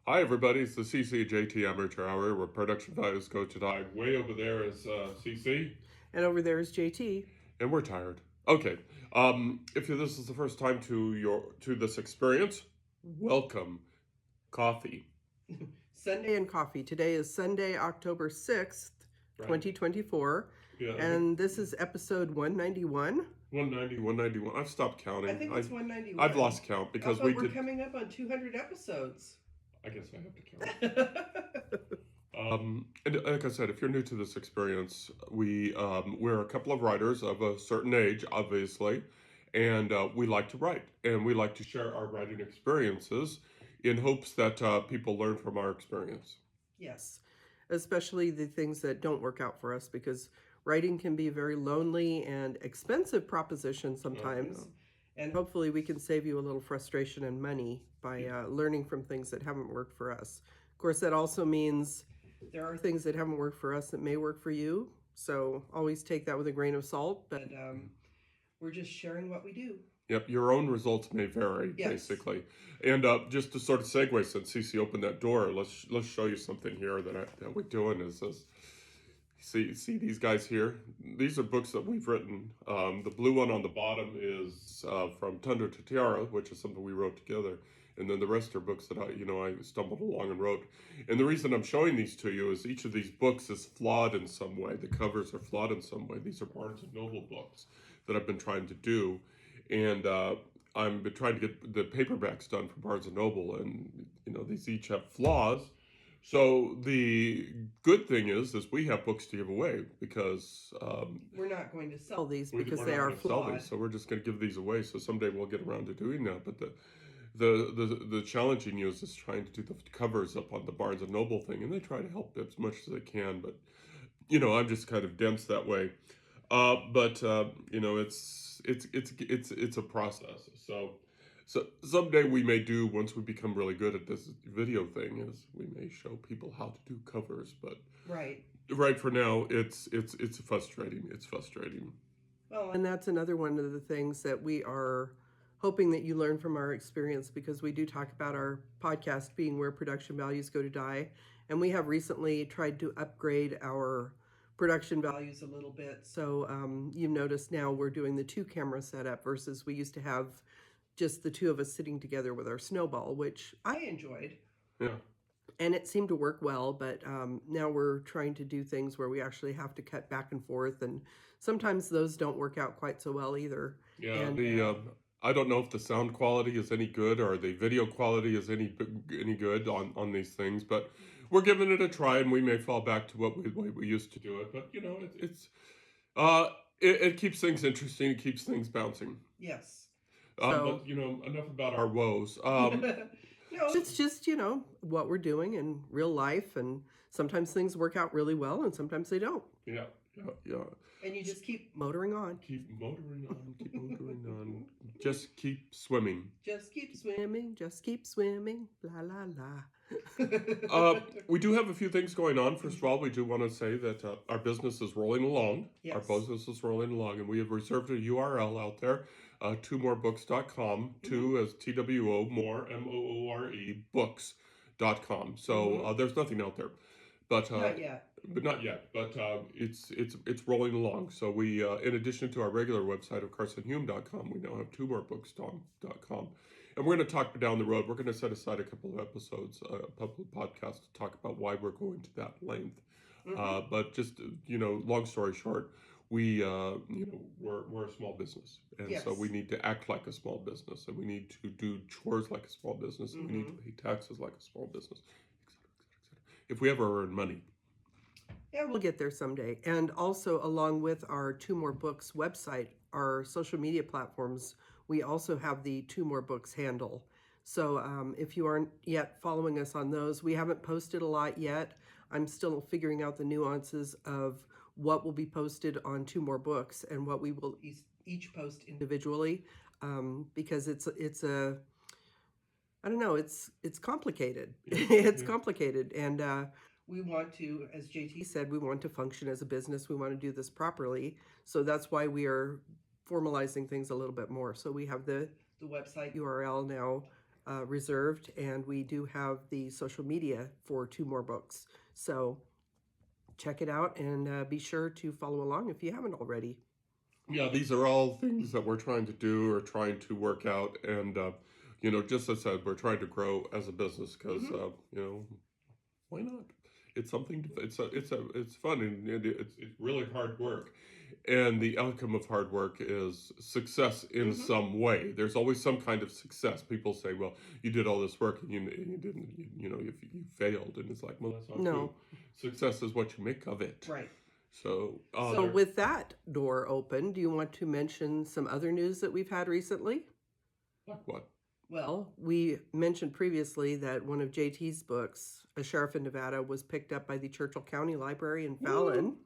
Hi, everybody. It's the CCJT Amateur Hour where production values go to die. Way over there is CC, And over there is JT. and we're tired. Okay. If this is the first time to this experience, welcome. Coffee. Sunday and coffee. Today is Sunday, October 6th, Right. 2024. Yeah. And this is episode 191. 190, 191. I've stopped counting. I think it's 191. I've lost count because but we're coming up on 200 episodes. I guess I have to count. And like I said, if you're new to this experience, we're a couple of writers of a certain age, obviously, and we like to write, and we like to share our writing experiences in hopes that people learn from our experience. Yes, especially the things that don't work out for us, because writing can be a very lonely and expensive proposition sometimes. And hopefully we can save you a little frustration and money by learning from things that haven't worked for us. Of course, that also means there are things that haven't worked for us that may work for you. So always take that with a grain of salt. But we're just sharing what we do. Yep, your own results may vary, Yes. basically. And just to sort of segue, since Cece opened that door, let's show you something here that we're doing. Is this? See these guys here? These are books that we've written. The blue one on the bottom is from Tundra to Tiara, which is something we wrote together. And then the rest are books that I stumbled along and wrote. And the reason I'm showing these to you is each of these books is flawed in some way. The covers are flawed in some way. These are Barnes and Noble books that I've been trying to do. And I've been trying to get the paperbacks done for Barnes and Noble. And, these each have flaws. So the good thing is we have books to give away because we're not going to sell these because they are flawed. So we're just going to give these away. So someday we'll get around to doing that. But the challenging news is trying to do the covers up on the Barnes and Noble thing, and they try to help as much as they can. But I'm just kind of dense that way. But it's a process. So someday we may do, once we become really good at this video thing, is we may show people how to do covers. But right for now, it's frustrating. It's frustrating. Well, and that's another one of the things that we are hoping that you learn from our experience, because we do talk about our podcast being where production values go to die. And we have recently tried to upgrade our production values a little bit. So you notice now we're doing the 2-camera setup versus we used to have just the two of us sitting together with our snowball, which I enjoyed. Yeah. And it seemed to work well, but now we're trying to do things where we actually have to cut back and forth, and sometimes those don't work out quite so well either. Yeah, and I don't know if the sound quality is any good or the video quality is any good on these things, but we're giving it a try, and we may fall back to what we used to do it. But it keeps things interesting. It keeps things bouncing. Yes. But enough about our woes. No, it's just what we're doing in real life, and sometimes things work out really well, and sometimes they don't. Yeah. And you just keep motoring on. Keep motoring on. Keep motoring on. Just keep swimming. Just keep swimming. Just keep swimming. La la la. We do have a few things going on. First of all, we do want to say that our business is rolling along. Yes. Our business is rolling along, and we have reserved a URL out there, twomorebooks.com. Two as TWO, more, MOORE, books.com. So there's nothing out there. But not yet. But not yet. But it's rolling along. So we, in addition to our regular website of carsonhume.com, we now have twomorebooks.com. And we're going to talk down the road. We're going to set aside a couple of episodes, a couple of podcasts to talk about why we're going to that length. Mm-hmm. But just, long story short, we're a small business. And yes. So we need to act like a small business. And we need to do chores like a small business. And we need to pay taxes like a small business, et cetera, et cetera, et cetera, if we ever earn money. Yeah, we'll get there someday. And also, along with our Two More Books website, our social media platforms, we also have the Two More Books handle. So if you aren't yet following us on those, we haven't posted a lot yet. I'm still figuring out the nuances of what will be posted on Two More Books and what we will each post individually, because it's complicated. It's complicated. And we want to, as JT said, we want to function as a business. We want to do this properly. So that's why we are formalizing things a little bit more. So we have the website URL now reserved, and we do have the social media for 2 more books. So check it out, and be sure to follow along if you haven't already. Yeah, these are all things that we're trying to do or trying to work out. And, just as I said, we're trying to grow as a business because, why not? It's something, it's fun and it's really hard work. And the outcome of hard work is success in some way. There's always some kind of success. People say, well, you did all this work and you didn't, you failed. And it's like, well, that's not true. Success is what you make of it. Right. So with that door open, do you want to mention some other news that we've had recently? Like what? Well, we mentioned previously that one of JT's books, A Sheriff in Nevada, was picked up by the Churchill County Library in Fallon. Woo!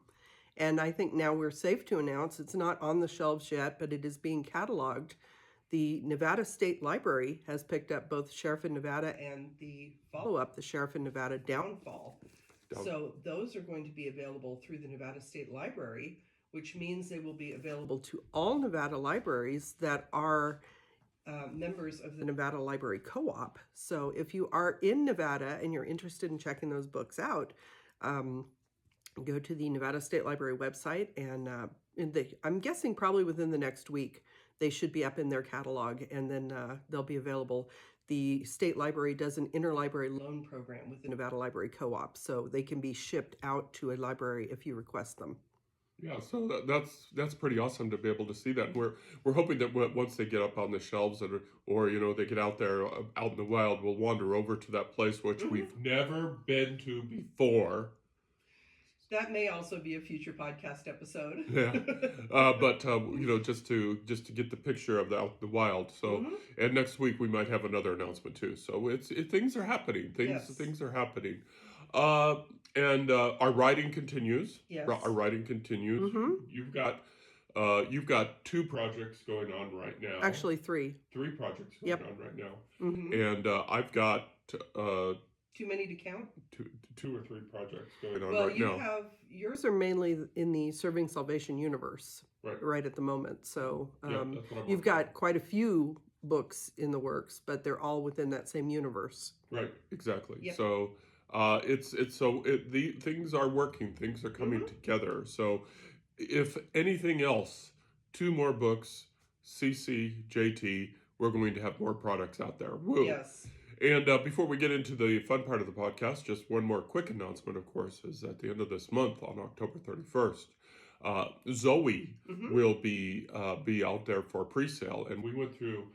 And I think now we're safe to announce it's not on the shelves yet, but it is being cataloged. The Nevada State Library has picked up both Sheriff in Nevada and the follow-up, The Sheriff in Nevada Downfall. So those are going to be available through the Nevada State Library, which means they will be available to all Nevada libraries that are members of the Nevada Library Co-op. So if you are in Nevada and you're interested in checking those books out, go to the Nevada State Library website, and I'm guessing probably within the next week, they should be up in their catalog, and then they'll be available. The state library does an interlibrary loan program with the Nevada Library Co-op, so they can be shipped out to a library if you request them. Yeah, so that's pretty awesome to be able to see that. We're hoping that once they get up on the shelves or they get out there out in the wild, we'll wander over to that place which we've never been to before. That may also be a future podcast episode. Yeah, but just to get the picture of out in the wild. So, and next week we might have another announcement too. So things are happening. Things are happening. And our writing continues. Yes. Our writing continues. You've got 2 projects going on right now. Actually, 3. 3 projects going on right now. And I've got too many to count? 2 or 3 projects going on right now. Well, yours are mainly in the Serving Salvation universe right at the moment. So you've got quite a few books in the works, but they're all within that same universe. Right, exactly. Yep. So the things are working, things are coming together. So if anything else, 2 more books, CC, JT, we're going to have more products out there. Woo. Yes. And before we get into the fun part of the podcast, just one more quick announcement, of course, is at the end of this month, on October 31st, Zoe will be out there for pre-sale. And we went through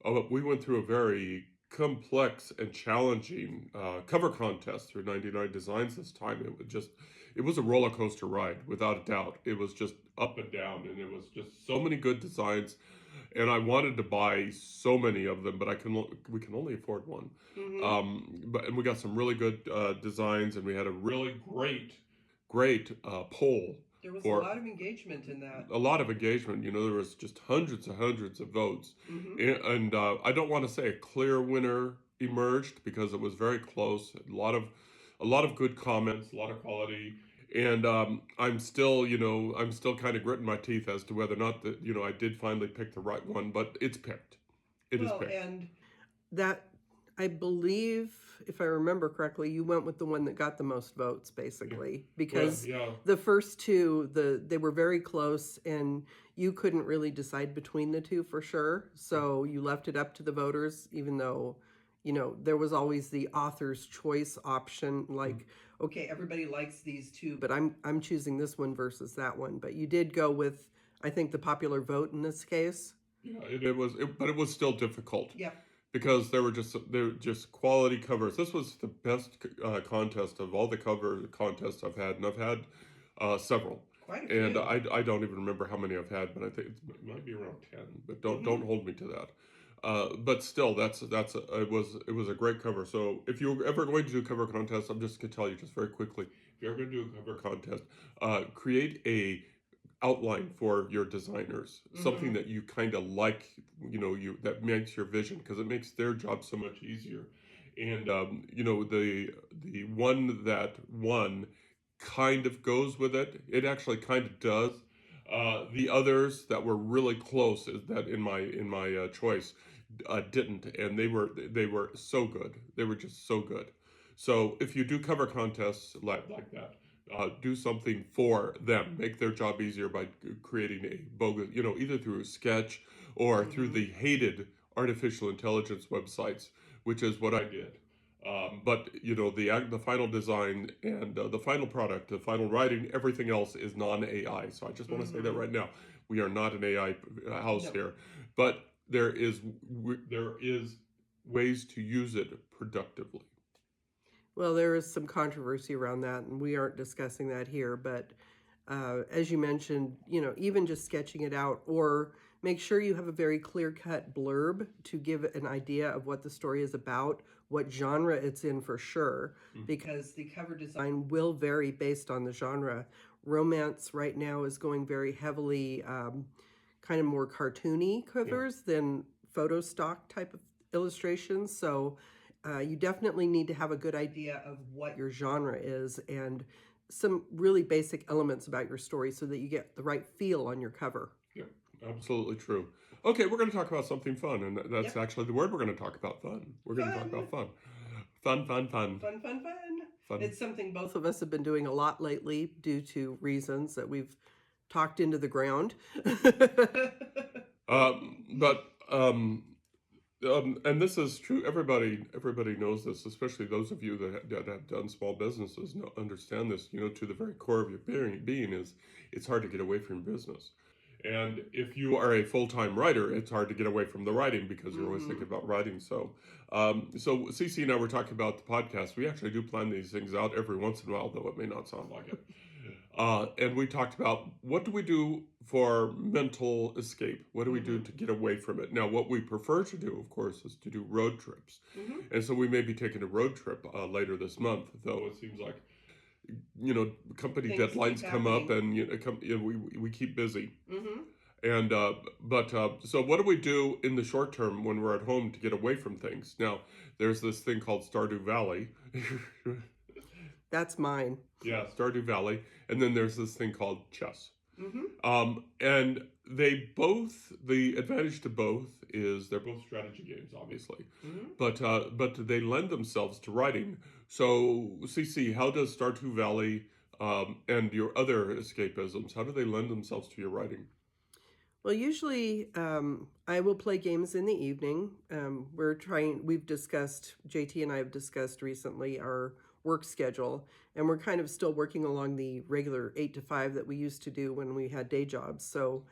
a very complex and challenging cover contest through 99 Designs this time. It was a roller coaster ride, without a doubt. It was just up and down, and it was just so many good designs. And I wanted to buy so many of them, but we can only afford one. And we got some really good designs, and we had a really great poll. There was a lot of engagement in that. A lot of engagement. There was just hundreds of votes. And I don't want to say a clear winner emerged because it was very close. A lot of good comments, a lot of quality. And I'm still kind of gritting my teeth as to whether or not that I did finally pick the right one, but it's picked. It is picked. And that, I believe, if I remember correctly, you went with the one that got the most votes, basically, because the first 2, they were very close, and you couldn't really decide between the 2 for sure. So you left it up to the voters, even though there was always the author's choice option, like, okay, everybody likes these 2, but I'm choosing this one versus that one. But you did go with, I think, the popular vote in this case. Yeah, but it was still difficult. Yeah. Because they were just quality covers. This was the best contest of all the cover contests I've had, and I've had several. Quite a few. And I don't even remember how many I've had, but I think it might be around 10. But don't hold me to that. But still, it was a great cover. So if you're ever going to do a cover contest, I'm just going to tell you just very quickly. If you're ever going to do a cover contest, create a outline for your designers, something that you kind of like, that makes your vision, because it makes their job so much easier. And the one that won kind of goes with it. It actually kind of does. The others that were really close, that in my choice, didn't, and they were so good. They were just so good. So if you do cover contests like that, do something for them. Make their job easier by creating a bogus, either through a sketch or through Mm-hmm. the hated artificial intelligence websites, which is what I did. But the final design and the final product, the final writing, everything else is non-AI. So I just want to say that Mm-hmm. right now, we are not an AI house No. here, but there is ways to use it productively. Well, there is some controversy around that, and we aren't discussing that here. But as you mentioned, even just sketching it out, or make sure you have a very clear-cut blurb to give an idea of what the story is about, what genre it's in for sure, because the cover design will vary based on the genre. Romance right now is going very heavily, kind of more cartoony Yeah. covers than photo stock type of illustrations. So you definitely need to have a good idea of what your genre is and some really basic elements about your story so that you get the right feel on your cover. Yeah, absolutely true. Okay, we're going to talk about something fun, and that's Yep. actually the word we're going to talk about. Fun. We're going to talk Fun. about fun. Fun, fun, fun. Fun, fun, fun. Fun. It's something both of us have been doing a lot lately due to reasons that we've talked into the ground. But and this is true. Everybody knows this, especially those of you that have done small businesses understand this. To the very core of your being is it's hard to get away from business. And if you are a full-time writer, it's hard to get away from the writing because you're always thinking about writing. So Cece and I were talking about the podcast. We actually do plan these things out every once in a while, though it may not sound like it. And we talked about what do we do for mental escape? What do we do to get away from it? Now, what we prefer to do, of course, is to do road trips. And so we may be taking a road trip later this month, though it seems like, company Things keep deadlines come up happening. and we keep busy. Mm-hmm. And so what do we do in the short term when we're at home to get away from things? Now, there's this thing called Stardew Valley. That's mine. Yeah, Stardew Valley. And then there's this thing called chess. Mm-hmm. And the advantage to both is they're both strategy games, obviously, but they lend themselves to writing. So, CC, how does Stardew Valley and your other escapisms, how do they lend themselves to your writing? Well, usually I will play games in the evening. JT and I have discussed recently our work schedule, and we're kind of still working along the regular 8 to 5 that we used to do when we had day jobs. So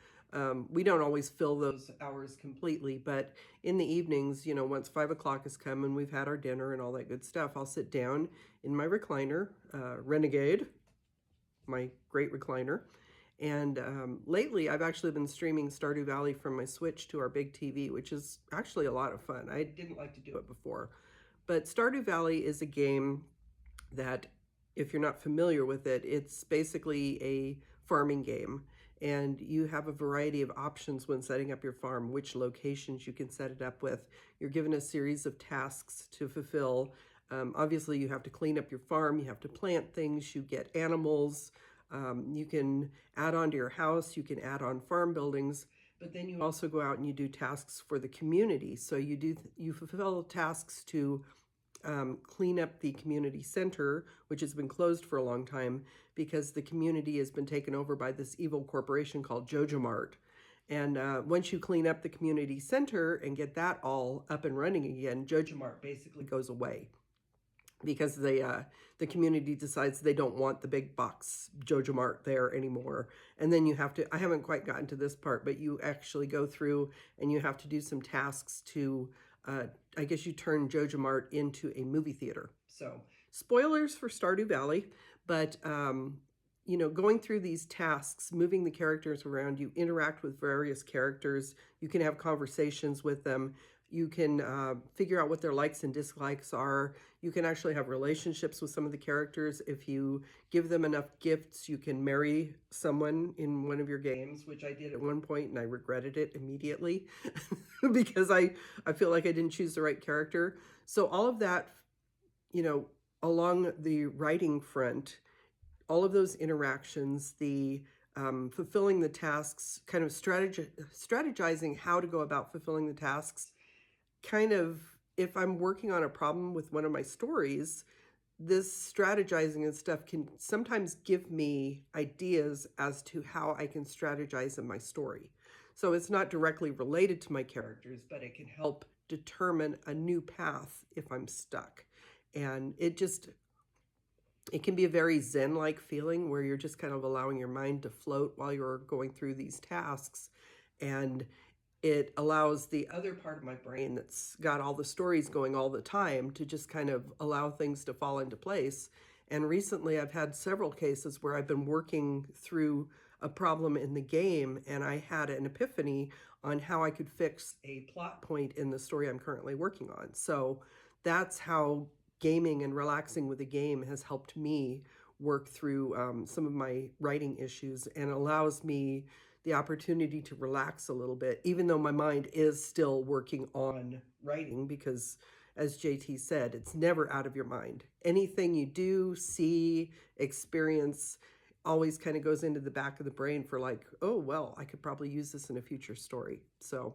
we don't always fill those hours completely, but in the evenings, once 5 o'clock has come and we've had our dinner and all that good stuff, I'll sit down in my recliner, Renegade, my great recliner. And lately, I've actually been streaming Stardew Valley from my Switch to our big TV, which is actually a lot of fun. I didn't like to do it before. But Stardew Valley is a game that, if you're not familiar with it, it's basically a farming game. And you have a variety of options when setting up your farm, which locations you can set it up with. You're given a series of tasks to fulfill. Obviously, you have to clean up your farm, you have to plant things, you get animals. You can add on to your house, you can add on farm buildings, but then you also go out and you do tasks for the community. So you fulfill tasks to clean up the community center, which has been closed for a long time because the community has been taken over by this evil corporation called Jojo Mart. And once you clean up the community center and get that all up and running again, Jojo Mart basically goes away because the community decides they don't want the big box Jojo Mart there anymore. And then I haven't quite gotten to this part, but you actually go through and you have to do some tasks to, I guess you turn Jojo Mart into a movie theater. So spoilers for Stardew Valley, but going through these tasks, moving the characters around, you interact with various characters, you can have conversations with them. You can figure out what their likes and dislikes are. You can actually have relationships with some of the characters. If you give them enough gifts, you can marry someone in one of your games, which I did at one point, and I regretted it immediately because I feel like I didn't choose the right character. So all of that, along the writing front, all of those interactions, the fulfilling the tasks, kind of strategizing how to go about fulfilling the tasks, kind of, if I'm working on a problem with one of my stories, this strategizing and stuff can sometimes give me ideas as to how I can strategize in my story. So it's not directly related to my characters, but it can help determine a new path if I'm stuck. And it can be a very zen-like feeling where you're just kind of allowing your mind to float while you're going through these tasks. And it allows the other part of my brain that's got all the stories going all the time to just kind of allow things to fall into place. And recently I've had several cases where I've been working through a problem in the game and I had an epiphany on how I could fix a plot point in the story I'm currently working on. So that's how gaming and relaxing with a game has helped me work through some of my writing issues and allows me the opportunity to relax a little bit, even though my mind is still working on writing, because as JT said, it's never out of your mind. Anything you do, see, experience always kind of goes into the back of the brain for like, oh, well, I could probably use this in a future story. So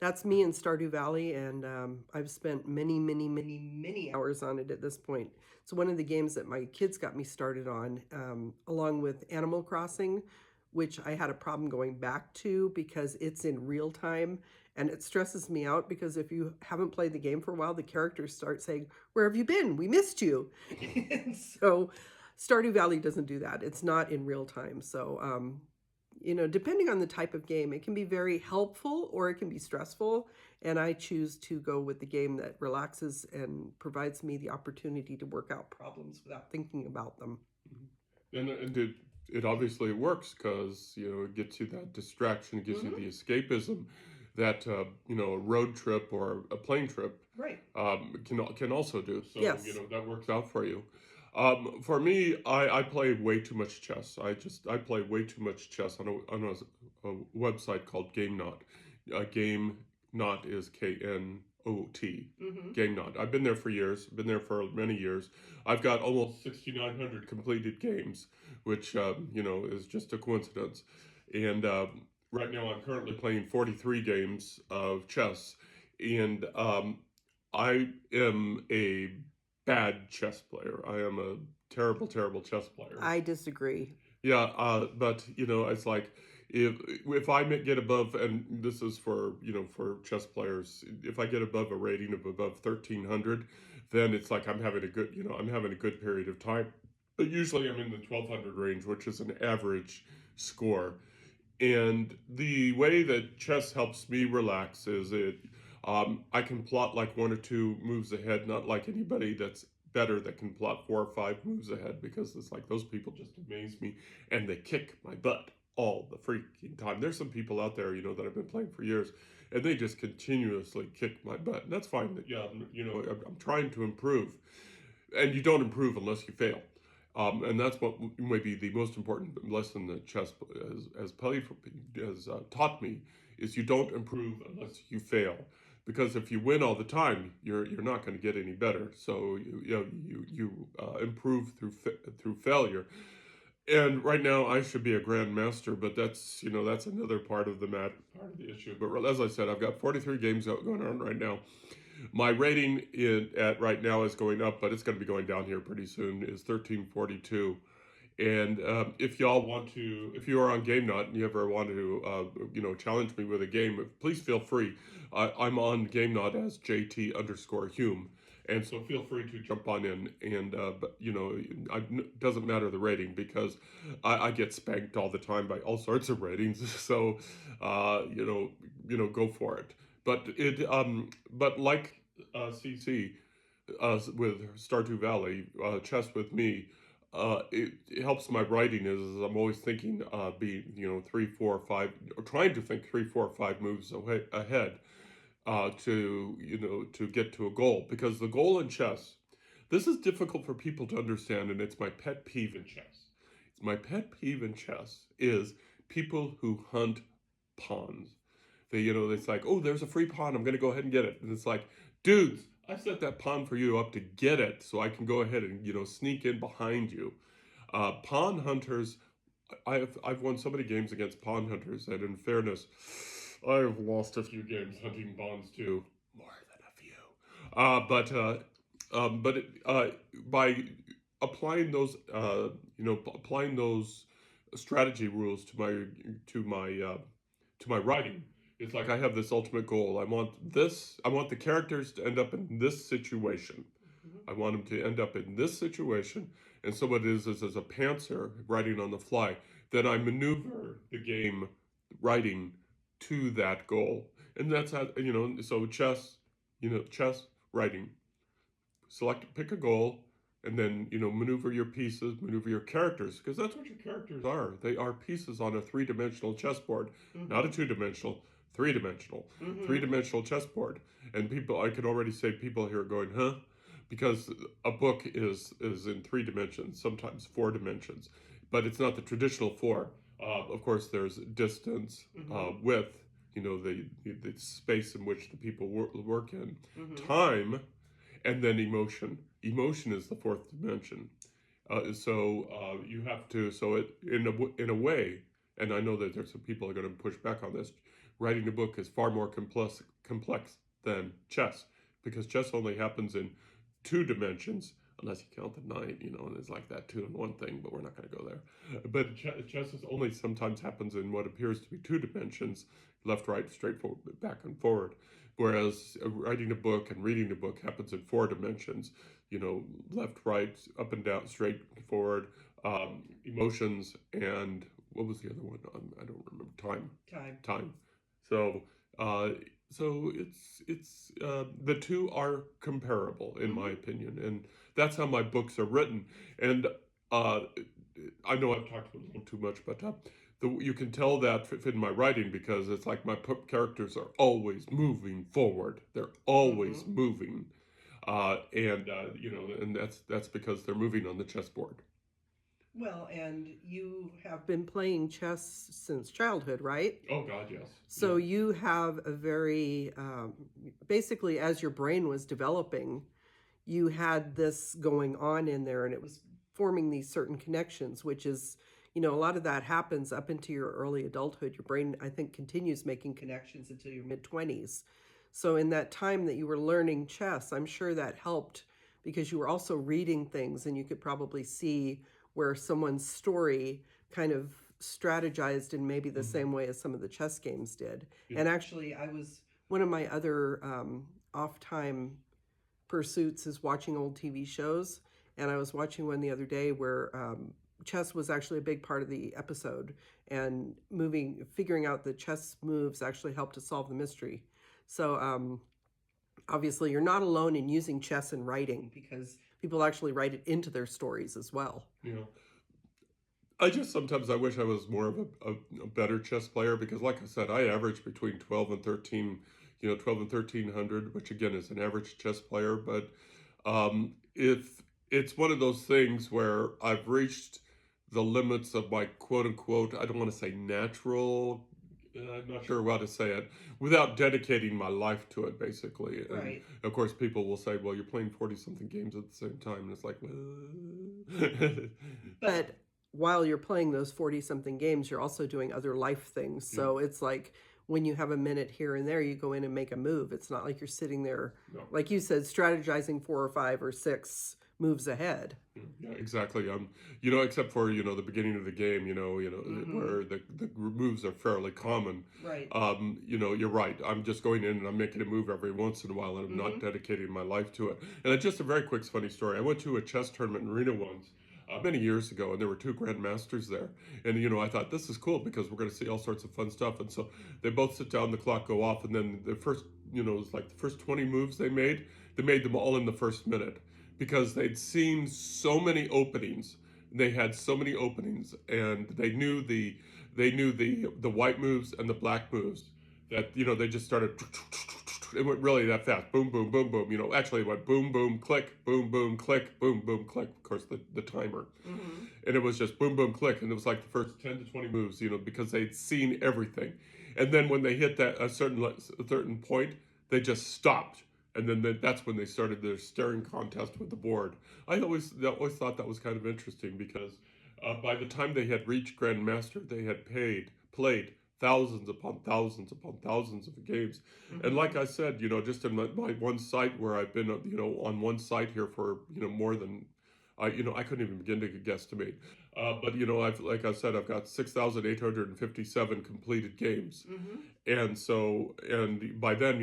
that's me in Stardew Valley, and I've spent many hours on it at this point. It's one of the games that my kids got me started on, along with Animal Crossing, which I had a problem going back to because it's in real time and it stresses me out because if you haven't played the game for a while, the characters start saying, "Where have you been? We missed you." And so Stardew Valley doesn't do that. It's not in real time. So, depending on the type of game, it can be very helpful or it can be stressful. And I choose to go with the game that relaxes and provides me the opportunity to work out problems without thinking about them. And it obviously works because, it gets you that distraction, it gives you the escapism that, a road trip or a plane trip Right. can also do. So, Yes. That works out for you. For me, I play way too much chess. I play way too much chess on a website called Game Knot. Game Knot is KNOT. Game Knot. I've been there for years. Been there for many years. I've got almost 6,900 completed games, which is just a coincidence. And right now, I'm currently playing 43 games of chess, and I am a bad chess player. I am a terrible chess player. I disagree. Yeah, but it's like if I get above, and this is for for chess players, if I get above a rating of above 1,300, then it's like I'm having a good I'm having a good period of time. But usually I'm in the 1,200 range, which is an average score. And the way that chess helps me relax is I can plot like one or two moves ahead, not like anybody that's better that can plot 4 or 5 moves ahead, because it's like those people just amaze me and they kick my butt all the freaking time. There's some people out there, that I've been playing for years and they just continuously kick my butt. And that's fine. Yeah, I'm trying to improve. And you don't improve unless you fail. And that's what maybe the most important lesson that chess has taught me is you don't improve unless you fail. Because if you win all the time, you're not going to get any better. So you improve through failure. And right now, I should be a grandmaster, but that's another part of the issue. But as I said, I've got 43 games going on right now. My rating at right now is going up, but it's going to be going down here pretty soon. Is 1342. And if you are on Game Nut and you ever want to, challenge me with a game, please feel free. I'm on Game Nut as JT_Hume. And so feel free to jump on in, and but it doesn't matter the rating because I get spanked all the time by all sorts of ratings. So go for it. But like CC with Stardew Valley, chess with me. It helps my writing is I'm always thinking, being 3, 4, 5, or trying to think 3, 4, 5 moves ahead, to get to a goal, because the goal in chess, this is difficult for people to understand, and it's my pet peeve in chess. My pet peeve in chess is people who hunt pawns. It's like, oh, there's a free pawn, I'm going to go ahead and get it. And it's like, dudes, I set that pawn for you up to get it so I can go ahead and, sneak in behind you. Pawn hunters, I've won so many games against pawn hunters that in fairness, I have lost a few games hunting pawns too. More than a But by applying those, applying those strategy rules to my to my writing, it's like I have this ultimate goal. I want this. I want the characters to end up in this situation. I want them to end up in this situation. And so what it is as a pantser writing on the fly, then I maneuver the game writing to that goal. And that's how, so chess, chess writing. Pick a goal, and then, maneuver your pieces, maneuver your characters, because that's what your characters are. They are pieces on a three-dimensional chessboard, not a two-dimensional, three-dimensional, three-dimensional chessboard. And I can already say people here are going, huh? Because a book is in 3 dimensions, sometimes 4 dimensions, but it's not the traditional 4. Of course, there's distance, width, the space in which the people work in, time, and then emotion. Emotion is the 4th dimension. You have to. So in a way, and I know that there's some people are going to push back on this. Writing a book is far more complex than chess, because chess only happens in 2 dimensions, unless you count the 9, and it's like that 2 in 1 thing, but we're not going to go there. But chess is only sometimes happens in what appears to be 2 dimensions, left, right, straight, forward, back and forward. Whereas writing a book and reading a book happens in 4 dimensions, left, right, up and down, straight, forward, emotions, and what was the other one? I don't remember. Time. So, it's the 2 are comparable in my opinion, and that's how my books are written. And I know I've talked a little too much, but you can tell that in my writing, because it's like my characters are always moving forward. They're always moving, and that's because they're moving on the chessboard. Well, and you have been playing chess since childhood, right? Oh, God, yes. So you have a very, basically, as your brain was developing, you had this going on in there, and it was forming these certain connections, which is, a lot of that happens up into your early adulthood. Your brain, I think, continues making connections until your mid-20s. So in that time that you were learning chess, I'm sure that helped, because you were also reading things, and you could probably see where someone's story kind of strategized in maybe the same way as some of the chess games did. Yeah. And actually, one of my other off-time pursuits is watching old TV shows. And I was watching one the other day where chess was actually a big part of the episode, and figuring out the chess moves actually helped to solve the mystery. So obviously, you're not alone in using chess in writing, because people actually write it into their stories as well. Sometimes I wish I was more of a better chess player, because like I said, I average between 12 and 13, 12 and 1300, which again is an average chess player. But if it's one of those things where I've reached the limits of my quote unquote, I don't want to say natural, I'm not sure how to say it, without dedicating my life to it, basically. Right. And of course, people will say, well, you're playing 40-something games at the same time. And it's like, But while you're playing those 40-something games, you're also doing other life things. So it's like when you have a minute here and there, you go in and make a move. It's not like you're sitting there, like you said, strategizing 4 or 5 or 6 moves ahead. Yeah, exactly. Except for the beginning of the game, where the moves are fairly common. Right. You're right. I'm just going in and I'm making a move every once in a while, and I'm not dedicating my life to it. And it's just a very quick, funny story. I went to a chess tournament in Reno once, many years ago, and there were 2 grandmasters there. And I thought, this is cool, because we're going to see all sorts of fun stuff. And so they both sit down, the clock go off, and then the first, it was like the first 20 moves they made them all in the first minute, because they'd seen so many openings. They had so many openings, and they knew the white moves and the black moves, that they just started. It went really that fast. Boom, boom, boom, boom. Actually it went boom, boom, click, boom, boom, click, boom, boom, click. Of course, the timer. And it was just boom, boom, click. And it was like the first 10 to 20 moves, because they'd seen everything. And then when they hit that a certain point, they just stopped. And then that's when they started their staring contest with the board. I always thought that was kind of interesting, because by the time they had reached Grandmaster, they had played thousands upon thousands upon thousands of games. Mm-hmm. And like I said, just in my one site where I've been, on one site here for, more than, I couldn't even begin to guesstimate. But I've like I said, I've got 6,857 completed games, Mm-hmm. and so and by then,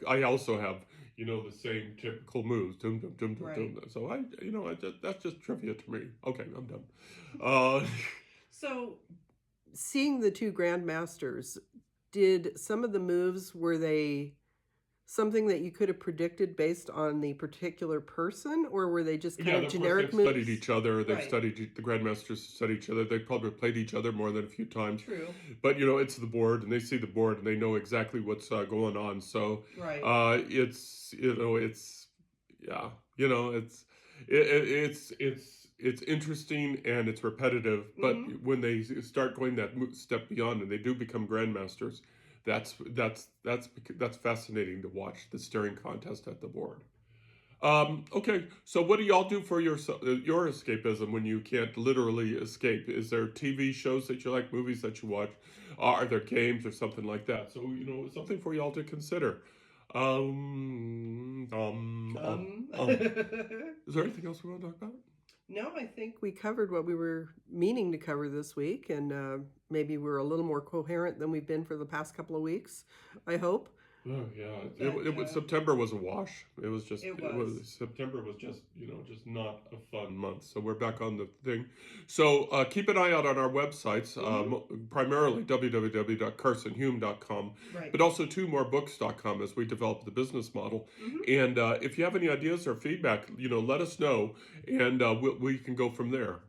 I also have the same typical moves, dum dum dum dum Right. dum. So that's just trivia to me. Okay, I'm done. Uh, So, seeing the two grandmasters, did some of the moves, were they something that you could have predicted based on the particular person, or were they just kind Yeah, of of course generic they've studied moves? each other. They've Right. studied the grandmasters study each other. They've probably played each other more than a few times. True. But it's the board, and they see the board, and they know exactly what's going on. So Right. it's yeah, it's interesting and it's repetitive. But Mm-hmm. when they start going that step beyond, and they do become grandmasters, that's fascinating to watch the staring contest at the board. Okay, so what do y'all do for your escapism when you can't literally escape? Is there TV shows that you like, movies that you watch? Are there games or something like that? So, something for y'all to consider. Um, um, um, um. Is there anything else we want to talk about? No, I think we covered what we were meaning to cover this week, and maybe we're a little more coherent than we've been for the past couple of weeks, I hope. Oh yeah, But it was September was a wash. it It was was. September was just not a fun month. So we're back on the thing. So keep an eye out on our websites, primarily www.carsonhume.com, Right. but also twomoorebooks.com as we develop the business model. And if you have any ideas or feedback, let us know, and we can go from there.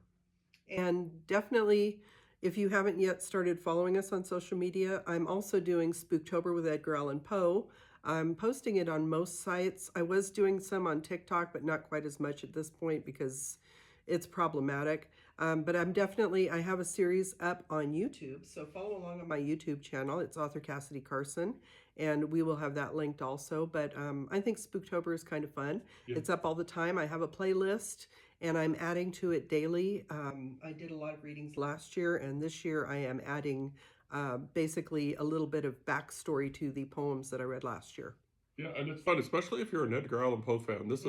And definitely, if you haven't yet started following us on social media, I'm also doing Spooktober with Edgar Allan Poe. I'm posting it on most sites. I was doing some on TikTok, but not quite as much at this point because it's problematic. But I have a series up on YouTube. So follow along on my YouTube channel. It's author Cassidy Carson, and we will have that linked also. But I think Spooktober is kind of fun. Yeah. It's up all the time. I have a playlist, and I'm adding to it daily. I did a lot of readings last year, and this year I am adding basically a little bit of backstory to the poems that I read last year. Yeah, and it's fun, especially if you're an Edgar Allan Poe fan. This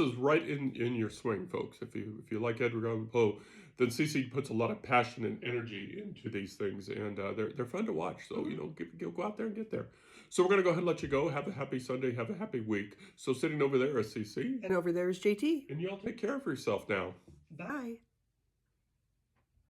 is right in your swing, folks. If you like Edgar Allan Poe, then CC puts a lot of passion and energy into these things, and they're fun to watch. So go out there and get there. So we're gonna go ahead and let you go. Have a happy Sunday. Have a happy week. So sitting over there is CC, And over there is JT. and y'all take care of yourself now. Bye.